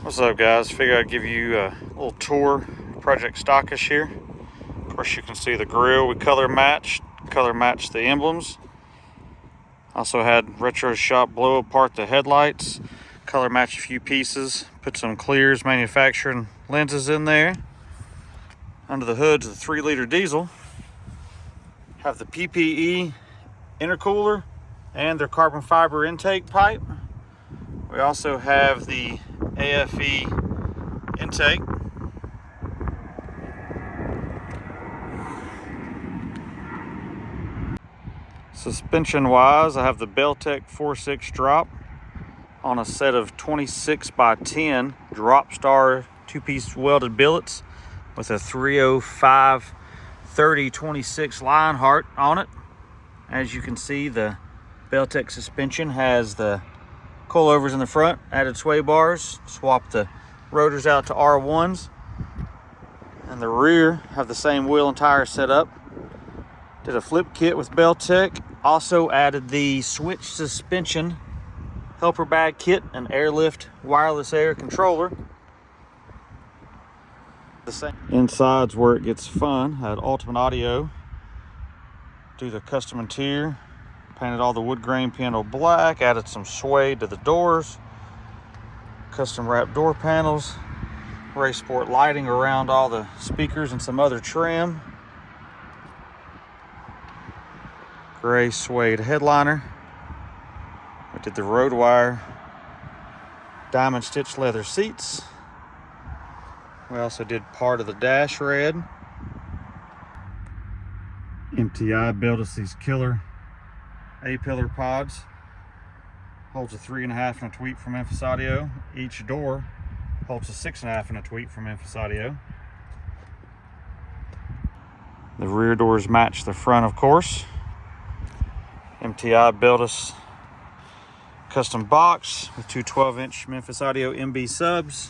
What's up, guys? Figured I'd give you a little tour of Project Stockish here. Of course, you can see the grill. We color matched the emblems. Also had Retro Shop blow apart the headlights, color matched a few pieces, put some Clears manufacturing lenses in there. Under the hood's the 3-liter diesel. Have the PPE intercooler and their carbon fiber intake pipe. We also have the AFE intake. Suspension wise, I have the Beltec 4.6 drop on a set of 26x10 drop star 2-piece welded billets with a 305 30-26 Lionheart on it. As you can see, the Beltec suspension has the coilovers in the front, added sway bars, swapped the rotors out to R1s, and the rear have the same wheel and tire set up. Did a flip kit with Beltec, also added the switch suspension helper bag kit and airlift wireless air controller. Inside's where it gets fun. Had Ultimate Audio do the custom interior, painted all the wood grain piano black, added some suede to the doors, custom wrapped door panels, race sport lighting around all the speakers and some other trim, gray suede headliner. We did the road wire diamond stitched leather seats. We also did part of the dash red. MTI built us these killer A-pillar pods. Holds a 3.5 and a tweet from Memphis Audio. Each door holds a 6.5 and a tweet from Memphis Audio. The rear doors match the front, of course. MTI built us a custom box with two 12-inch Memphis Audio MB subs.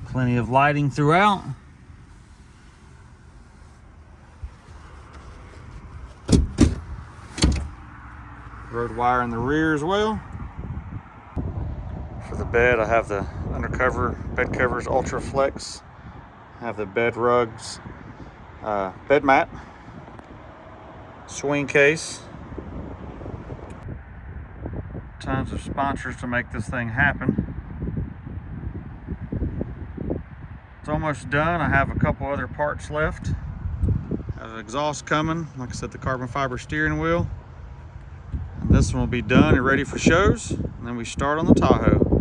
Plenty of lighting throughout. Road wire in the rear as well. For the bed, I have the undercover bed covers Ultra Flex. I have the bed rugs, bed mat, swing case. Tons of sponsors to make this thing happen. It's almost done. I have a couple other parts left. Have an exhaust coming. Like I said, the carbon fiber steering wheel. And this one will be done and ready for shows. And then we start on the Tahoe.